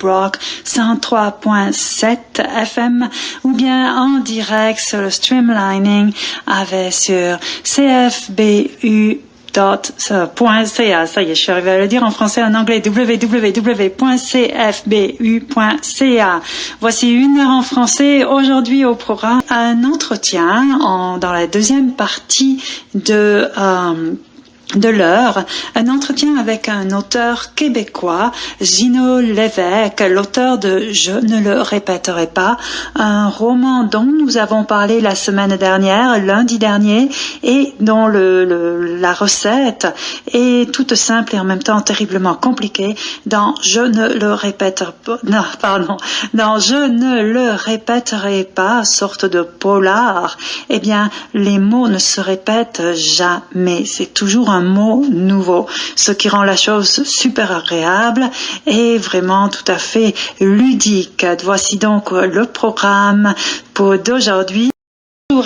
Sherbrooke 103.7 FM ou bien en direct sur le streamlining avec sur CFBU. .ca. Ça y est, je suis arrivée à le dire en français, en anglais, www.cfbu.ca. Voici 1 heure en français. Aujourd'hui au programme, un entretien dans la deuxième partie de l'heure, un entretien avec un auteur québécois, Gino Lévesque, l'auteur de Je ne le répéterai pas, un roman dont nous avons parlé la semaine dernière, lundi dernier, et dont la recette est toute simple et en même temps terriblement compliquée. Dans Je ne le répéterai pas, sorte de polar, eh bien, les mots ne se répètent jamais. C'est toujours un mot nouveau, ce qui rend la chose super agréable et vraiment tout à fait ludique. Voici donc le programme d'aujourd'hui.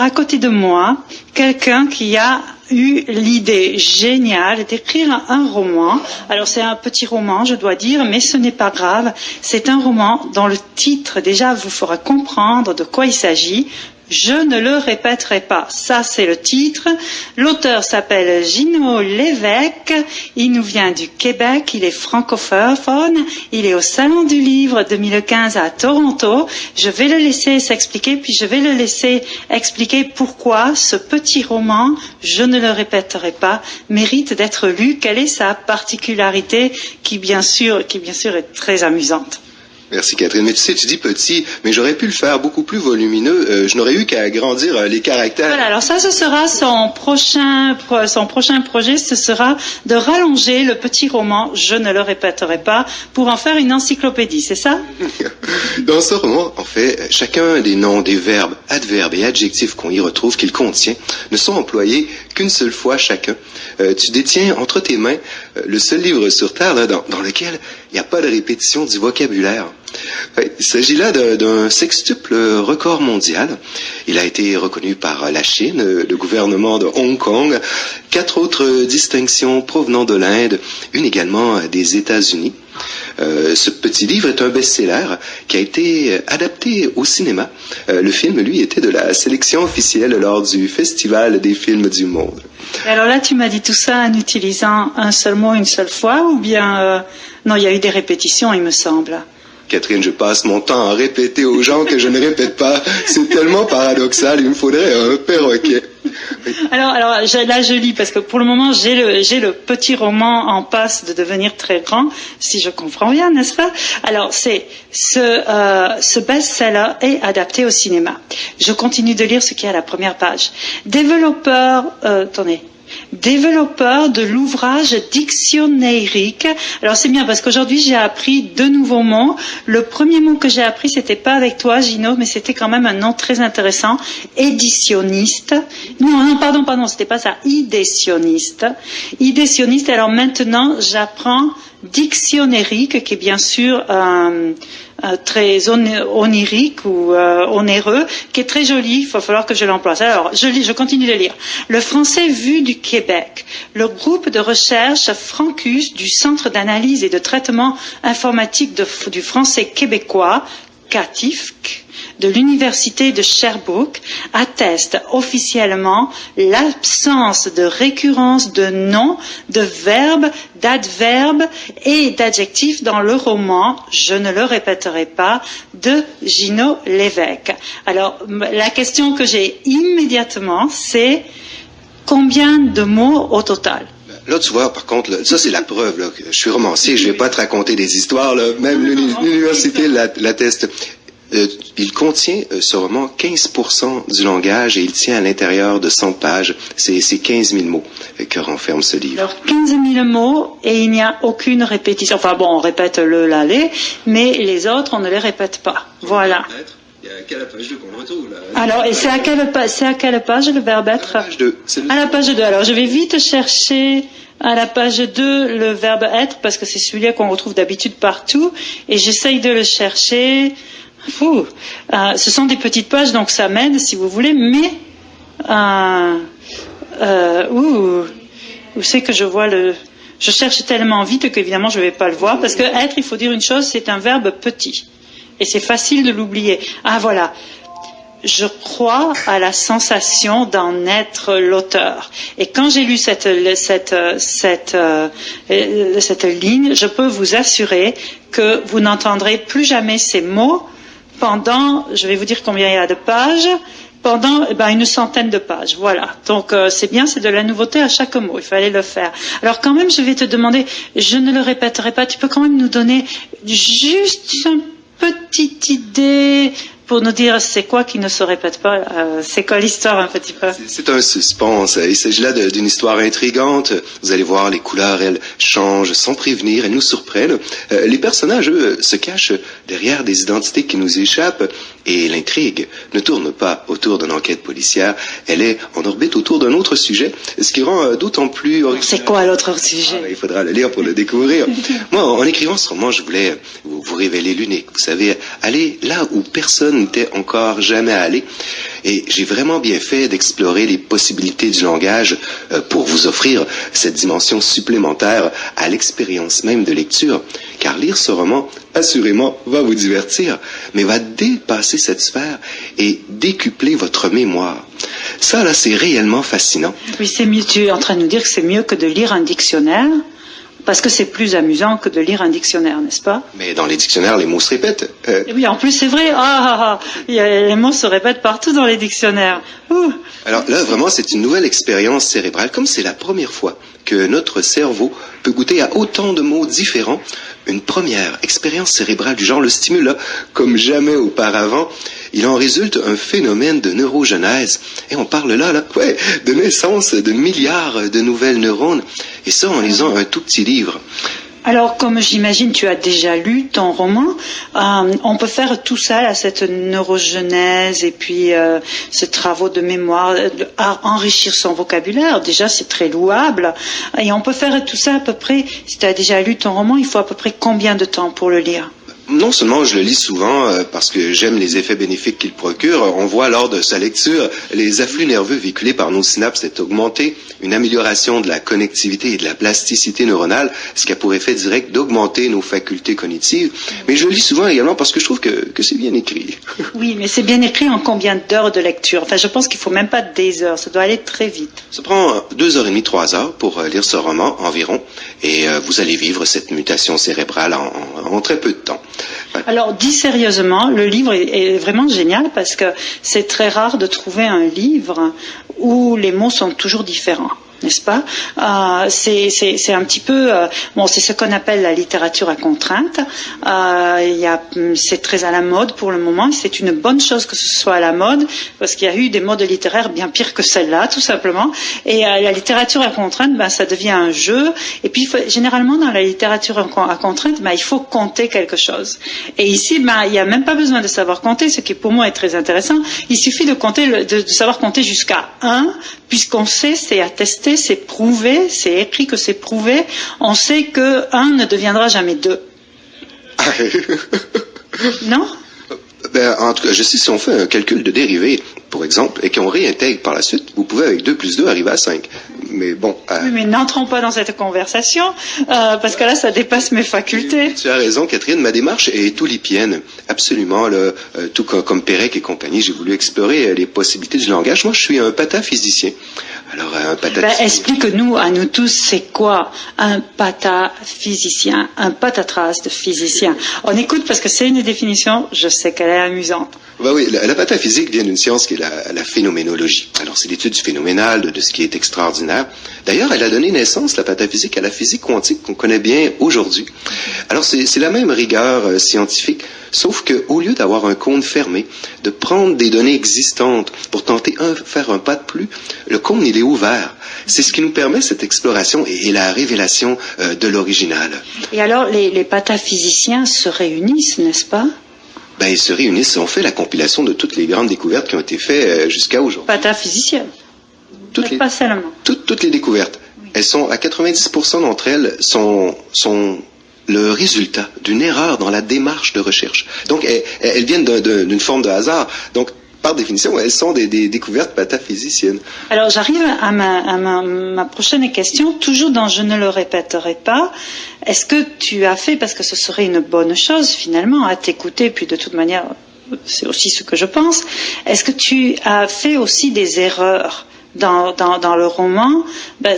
À côté de moi, quelqu'un qui a eu l'idée géniale d'écrire un roman. Alors c'est un petit roman, je dois dire, mais ce n'est pas grave. C'est un roman dont le titre déjà vous fera comprendre de quoi il s'agit. Je ne le répéterai pas. Ça, c'est le titre. L'auteur s'appelle Gino Lévesque. Il nous vient du Québec. Il est francophone. Il est au Salon du Livre 2015 à Toronto. Je vais le laisser s'expliquer, puis je vais le laisser expliquer pourquoi ce petit roman, Je ne le répéterai pas, mérite d'être lu. Quelle est sa particularité qui, bien sûr, est très amusante. Merci Catherine. Mais tu sais, tu dis petit, mais j'aurais pu le faire beaucoup plus volumineux. Je n'aurais eu qu'à agrandir les caractères. Voilà, alors ça, ce sera son prochain projet, ce sera de rallonger le petit roman, Je ne le répéterai pas, pour en faire une encyclopédie, c'est ça? Dans ce roman, en fait, chacun des noms, des verbes, adverbes et adjectifs qu'on y retrouve, qu'il contient, ne sont employés qu'une seule fois chacun. Tu détiens entre tes mains le seul livre sur Terre là, dans lequel il n'y a pas de répétition du vocabulaire. Il s'agit là d'un sextuple record mondial. Il a été reconnu par la Chine, le gouvernement de Hong Kong, 4 autres distinctions provenant de l'Inde, une également des États-Unis. Ce petit livre est un best-seller qui a été adapté au cinéma. Le film, lui, était de la sélection officielle lors du Festival des films du monde. Alors là, tu m'as dit tout ça en utilisant un seul mot une seule fois, ou bien... Non, il y a eu des répétitions, il me semble. Catherine, je passe mon temps à répéter aux gens que je ne répète pas. C'est tellement paradoxal, il me faudrait un perroquet. Alors là, je lis, parce que pour le moment, j'ai le petit roman en passe de devenir très grand, si je comprends bien, n'est-ce pas? Alors, ce best-seller est adapté au cinéma. Je continue de lire ce qui est à la première page. Développeur de l'ouvrage dictionnairique. Alors c'est bien parce qu'aujourd'hui j'ai appris 2 nouveaux mots. Le premier mot que j'ai appris, c'était pas avec toi, Gino, mais c'était quand même un nom très intéressant. Éditionniste. Non, pardon, c'était pas ça. Idétionniste. Alors maintenant, j'apprends dictionnairique, qui est bien sûr très onirique ou onéreux, qui est très joli. Il va falloir que je l'emploie. Alors, je continue de lire. Le français vu du Québec. Le groupe de recherche Francus du Centre d'analyse et de traitement informatique du français québécois, CATIFC, de l'Université de Sherbrooke, atteste officiellement l'absence de récurrence de noms, de verbes, d'adverbes et d'adjectifs dans le roman Je ne le répéterai pas de Gino Lévesque. Alors, la question que j'ai immédiatement, c'est combien de mots au total? Là, tu vois, par contre, là, ça c'est la preuve là, que je suis romancier, je vais pas te raconter des histoires, là, même l'université l'atteste. Il contient, ce roman, 15% du langage et il tient à l'intérieur de 100 pages. C'est 15 000 mots que renferme ce livre. Alors, 15 000 mots et il n'y a aucune répétition. Enfin bon, on répète le, la, les, mais les autres, on ne les répète pas. Voilà. Il y a qu'à la page 2 qu'on le retrouve, là. Alors, et c'est à quelle page le verbe être? À la page 2. À la page 2. Alors, je vais vite chercher à la page 2 le verbe être parce que c'est celui-là qu'on retrouve d'habitude partout et j'essaye de le chercher. Ce sont des petites pages, donc ça m'aide si vous voulez, mais où c'est que je vois Je cherche tellement vite qu'évidemment je ne vais pas le voir, parce que être, il faut dire une chose, c'est un verbe petit. Et c'est facile de l'oublier. Ah voilà. Je crois à la sensation d'en être l'auteur. Et quand j'ai lu cette ligne, je peux vous assurer que vous n'entendrez plus jamais ces mots pendant, je vais vous dire combien il y a de pages, pendant une centaine de pages. Voilà. Donc c'est bien, c'est de la nouveauté à chaque mot. Il fallait le faire. Alors quand même, je vais te demander, je ne le répéterai pas, tu peux quand même nous donner juste une petite idée pour nous dire c'est quoi qui ne se répète pas, c'est quoi l'histoire un petit peu? C'est un suspense. Il s'agit là d'une histoire intrigante. Vous allez voir, les couleurs, elles changent sans prévenir, elles nous surprennent. Les personnages, eux, se cachent derrière des identités qui nous échappent. Et l'intrigue ne tourne pas autour d'une enquête policière, elle est en orbite autour d'un autre sujet, ce qui rend d'autant plus original. C'est quoi l'autre sujet? Il faudra le lire pour le découvrir. Moi, en écrivant ce roman, je voulais vous révéler l'unique. Vous savez, aller là où personne n'était encore jamais allé. Et j'ai vraiment bien fait d'explorer les possibilités du langage pour vous offrir cette dimension supplémentaire à l'expérience même de lecture. Car lire ce roman, assurément, va vous divertir, mais va dépasser cette sphère et décupler votre mémoire. Ça, là, c'est réellement fascinant. Oui, c'est mieux. Tu es en train de nous dire que c'est mieux que de lire un dictionnaire, parce que c'est plus amusant que de lire un dictionnaire, n'est-ce pas? Mais dans les dictionnaires, les mots se répètent. Oui, en plus, c'est vrai. Les mots se répètent partout dans les dictionnaires. Ouh. Alors là, vraiment, c'est une nouvelle expérience cérébrale, comme c'est la première fois que notre cerveau peut goûter à autant de mots différents. Une première expérience cérébrale du genre le stimule là, comme jamais auparavant. Il en résulte un phénomène de neurogenèse. Et on parle là, de naissance de milliards de nouvelles neurones. Et ça en lisant un tout petit livre. Alors, comme j'imagine, tu as déjà lu ton roman, on peut faire tout ça, là, cette neurogenèse et puis ces travaux de mémoire, enrichir son vocabulaire. Déjà, c'est très louable. Et on peut faire tout ça à peu près, si tu as déjà lu ton roman, il faut à peu près combien de temps pour le lire? Non seulement je le lis souvent parce que j'aime les effets bénéfiques qu'il procure, on voit lors de sa lecture les afflux nerveux véhiculés par nos synapses est augmenté, une amélioration de la connectivité et de la plasticité neuronale, ce qui a pour effet direct d'augmenter nos facultés cognitives. Mais je le lis souvent également parce que je trouve que c'est bien écrit. Oui, mais c'est bien écrit en combien d'heures de lecture? Enfin, je pense qu'il faut même pas des heures, ça doit aller très vite. Ça prend 2h30, 3 heures pour lire ce roman environ, et vous allez vivre cette mutation cérébrale en très peu de temps. Alors, dis sérieusement, le livre est vraiment génial parce que c'est très rare de trouver un livre où les mots sont toujours différents. N'est-ce pas? C'est un petit peu, c'est ce qu'on appelle la littérature à contrainte. C'est très à la mode pour le moment. C'est une bonne chose que ce soit à la mode parce qu'il y a eu des modes littéraires bien pires que celle-là, tout simplement. Et la littérature à contrainte, ça devient un jeu. Et puis, généralement, dans la littérature à contrainte, il faut compter quelque chose. Et ici, il n'y a même pas besoin de savoir compter, ce qui pour moi est très intéressant. Il suffit de compter, de savoir compter jusqu'à 1, puisqu'on sait, c'est attesté, c'est prouvé, c'est écrit que c'est prouvé, on sait que 1 ne deviendra jamais 2. Non? En tout cas, je sais si on fait un calcul de dérivée, pour exemple, et qu'on réintègre par la suite, vous pouvez avec 2 plus 2 arriver à 5. Mais bon... Oui, mais n'entrons pas dans cette conversation, parce que là, ça dépasse mes facultés. Tu as raison, Catherine, ma démarche est toulipienne. Absolument, tout comme Pérec et compagnie, j'ai voulu explorer les possibilités du langage. Moi, je suis un pataphysicien. Alors, un pataphysicien... explique-nous, à nous tous, c'est quoi un pataphysicien, un patatras de physicien? On écoute parce que c'est une définition, je sais qu'elle est amusante. Oui, la pataphysique vient d'une science qui est la phénoménologie. Alors, c'est l'étude du phénoménal, de ce qui est extraordinaire. D'ailleurs, elle a donné naissance, la pataphysique, à la physique quantique qu'on connaît bien aujourd'hui. Alors, c'est la même rigueur scientifique, sauf qu'au lieu d'avoir un cône fermé, de prendre des données existantes pour tenter faire un pas de plus, le cône, il est ouvert. C'est ce qui nous permet cette exploration et la révélation de l'original. Et alors, les pataphysiciens se réunissent, n'est-ce pas? Ils se réunissent, on fait la compilation de toutes les grandes découvertes qui ont été faites jusqu'à aujourd'hui. Pataphysiciennes. Pas seulement. Toutes les découvertes. Oui. Elles sont, à 90% d'entre elles, sont le résultat d'une erreur dans la démarche de recherche. Donc, elles viennent d'une forme de hasard. Donc, par définition, elles sont des découvertes pataphysiciennes. Alors j'arrive à ma prochaine question, toujours dans Je ne le répéterai pas. Est-ce que tu as fait, parce que ce serait une bonne chose finalement à t'écouter, puis de toute manière c'est aussi ce que je pense, est-ce que tu as fait aussi des erreurs dans le roman,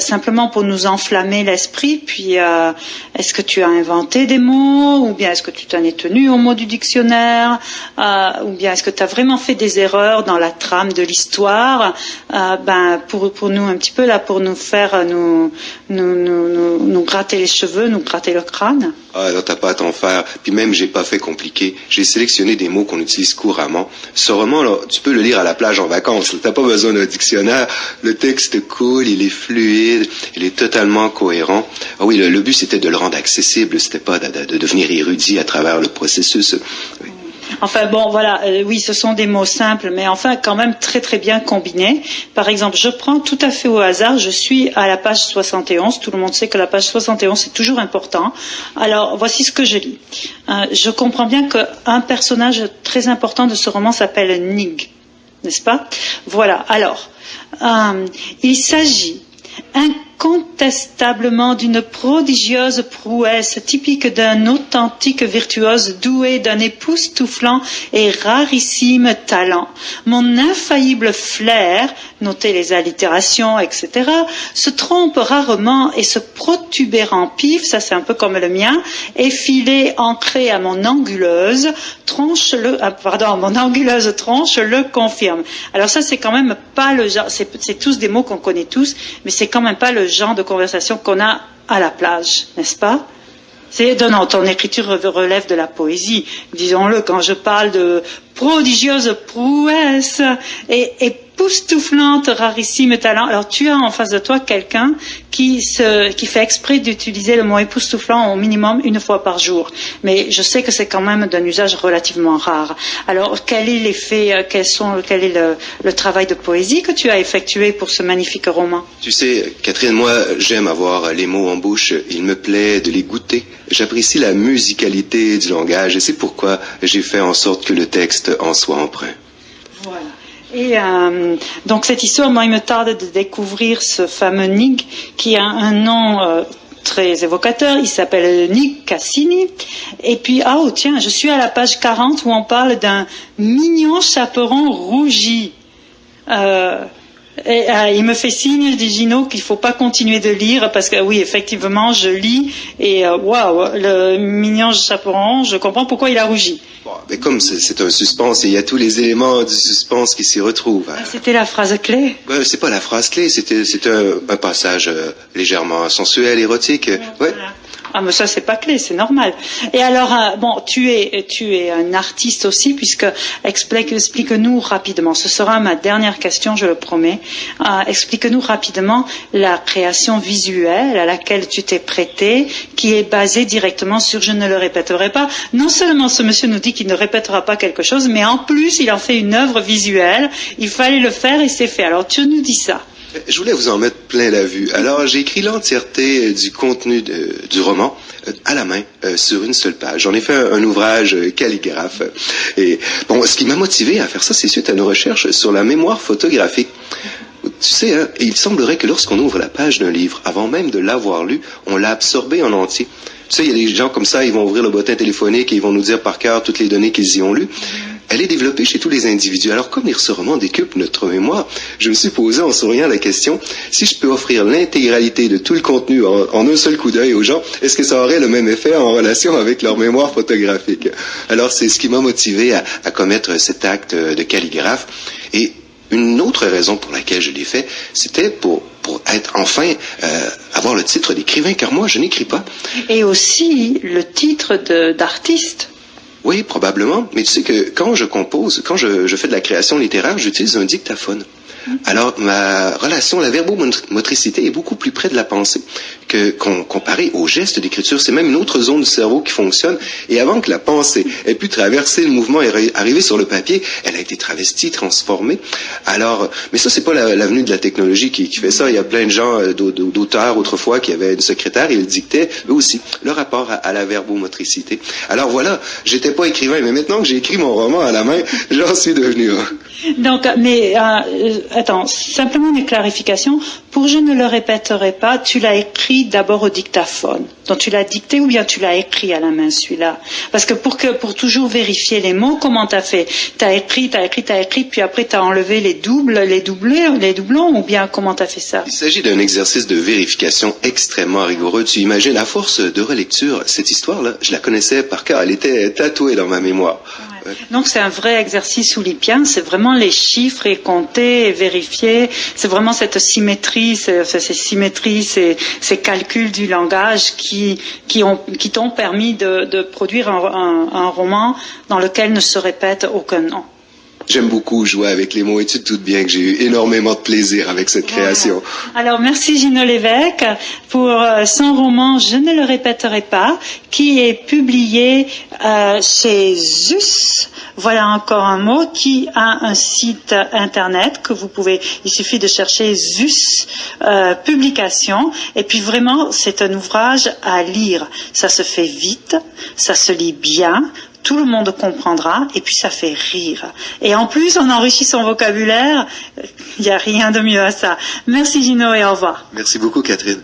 simplement pour nous enflammer l'esprit, puis est-ce que tu as inventé des mots, ou bien est-ce que tu t'en es tenu aux mots du dictionnaire, ou bien est-ce que tu as vraiment fait des erreurs dans la trame de l'histoire, pour nous un petit peu là, pour nous faire nous gratter les cheveux, nous gratter le crâne? Ah, là, t'as pas à t'en faire. Puis même, j'ai pas fait compliqué. J'ai sélectionné des mots qu'on utilise couramment. Ce roman, là, tu peux le lire à la plage en vacances. T'as pas besoin d'un dictionnaire. Le texte coule, il est fluide, il est totalement cohérent. Ah oui, le but, c'était de le rendre accessible. C'était pas de devenir érudit à travers le processus. Oui. Enfin bon, voilà, oui, ce sont des mots simples, mais enfin quand même très très bien combinés. Par exemple, je prends tout à fait au hasard, je suis à la page 71, tout le monde sait que la page 71 c'est toujours important. Alors voici ce que je lis. Je comprends bien qu'un personnage très important de ce roman s'appelle Nig, n'est-ce pas? Voilà, alors, il s'agit incontestablement d'une prodigieuse prouesse typique d'un authentique virtuose doué d'un époustouflant et rarissime talent. Mon infaillible flair, notez les allitérations, etc., se trompe rarement et ce protubérant pif, ça c'est un peu comme le mien, effilé, ancré à mon anguleuse tronche le confirme. Alors ça c'est quand même pas le genre, c'est tous des mots qu'on connaît tous, mais c'est quand même pas le genre de conversation qu'on a à la plage, n'est-ce pas? Non, ton écriture relève de la poésie. Disons-le, quand je parle de prodigieuse prouesse et époustouflante, rarissime talent, alors tu as en face de toi quelqu'un qui fait exprès d'utiliser le mot époustouflant au minimum une fois par jour. Mais je sais que c'est quand même d'un usage relativement rare. Alors, quel est l'effet, quel est le travail de poésie que tu as effectué pour ce magnifique roman? Tu sais, Catherine, moi, j'aime avoir les mots en bouche. Il me plaît de les goûter. J'apprécie la musicalité du langage et c'est pourquoi j'ai fait en sorte que le texte en soit empreint. Voilà. Et donc cette histoire, moi, il me tarde de découvrir ce fameux Nig qui a un nom très évocateur. Il s'appelle Nig Cassini. Et puis, tiens, je suis à la page 40 où on parle d'un mignon chaperon rougi. Il me fait signe, je dis Gino, qu'il ne faut pas continuer de lire parce que oui, effectivement, je lis et waouh, le mignon chaperon, je comprends pourquoi il a rougi. Bon, mais comme c'est un suspense, et il y a tous les éléments du suspense qui s'y retrouvent. Hein. C'était la phrase clé. C'est pas la phrase clé, c'était un passage légèrement sensuel, érotique. Ouais. Voilà. Ah, mais ça, c'est pas clé, c'est normal. Et alors, tu es un artiste aussi, puisque explique-nous rapidement. Ce sera ma dernière question, je le promets. Explique-nous rapidement la création visuelle à laquelle tu t'es prêté, qui est basée directement sur Je ne le répéterai pas. Non seulement ce monsieur nous dit qu'il ne répétera pas quelque chose, mais en plus, il en fait une œuvre visuelle. Il fallait le faire et c'est fait. Alors, tu nous dis ça. Je voulais vous en mettre plein la vue. Alors, j'ai écrit l'entièreté du contenu du roman à la main, sur une seule page. J'en ai fait un ouvrage calligraphe. Et bon, ce qui m'a motivé à faire ça, c'est suite à une recherche sur la mémoire photographique. Tu sais, hein, il semblerait que lorsqu'on ouvre la page d'un livre, avant même de l'avoir lu, on l'a absorbé en entier. Tu sais, il y a des gens comme ça, ils vont ouvrir le bottin téléphonique et ils vont nous dire par cœur toutes les données qu'ils y ont lues. Elle est développée chez tous les individus. Alors, comme ce roman décuple notre mémoire, je me suis posé en souriant la question, si je peux offrir l'intégralité de tout le contenu en un seul coup d'œil aux gens, est-ce que ça aurait le même effet en relation avec leur mémoire photographique? Alors, c'est ce qui m'a motivé à commettre cet acte de calligraphe. Et une autre raison pour laquelle je l'ai fait, c'était pour être enfin avoir le titre d'écrivain, car moi, je n'écris pas. Et aussi le titre d'artiste. Oui, probablement. Mais tu sais que quand je compose, quand je fais de la création littéraire, j'utilise un dictaphone. Alors, ma relation à la verbomotricité est beaucoup plus près de la pensée comparé au geste d'écriture. C'est même une autre zone du cerveau qui fonctionne. Et avant que la pensée ait pu traverser le mouvement et arriver sur le papier, elle a été travestie, transformée. Alors, mais ça, c'est pas l'avenue de la technologie qui fait ça. Il y a plein de gens, d'auteurs autrefois, qui avaient une secrétaire et ils dictaient, eux aussi, le rapport à la verbomotricité. Alors voilà, j'étais pas écrivain, mais maintenant que j'ai écrit mon roman à la main, j'en suis devenu un. Donc, mais attends, simplement une clarification. Pour je ne le répéterai pas, tu l'as écrit d'abord au dictaphone. Donc tu l'as dicté ou bien tu l'as écrit à la main celui-là. Parce que pour toujours vérifier les mots, comment t'as fait? T'as écrit, puis après t'as enlevé les doublons, ou bien comment t'as fait ça? Il s'agit d'un exercice de vérification extrêmement rigoureux. Tu imagines, à force de relecture, cette histoire-là, je la connaissais par cœur. Elle était tatouée dans ma mémoire. Ouais. Donc c'est un vrai exercice oulipien, c'est vraiment les chiffres et compter et vérifier, c'est vraiment cette symétrie, ces calculs du langage qui t'ont permis de produire un roman dans lequel ne se répète aucun nom. J'aime beaucoup jouer avec les mots et tu te doutes bien que j'ai eu énormément de plaisir avec cette création. Alors merci Gino Lévesque pour son roman Je ne le répéterai pas, qui est publié chez ZUS. Voilà encore un mot qui a un site internet que vous pouvez, il suffit de chercher ZUS Publication, et puis vraiment c'est un ouvrage à lire. Ça se fait vite, ça se lit bien, tout le monde comprendra, et puis ça fait rire. Et en plus, on enrichit son vocabulaire, il n'y a rien de mieux à ça. Merci Gino et au revoir. Merci beaucoup Catherine.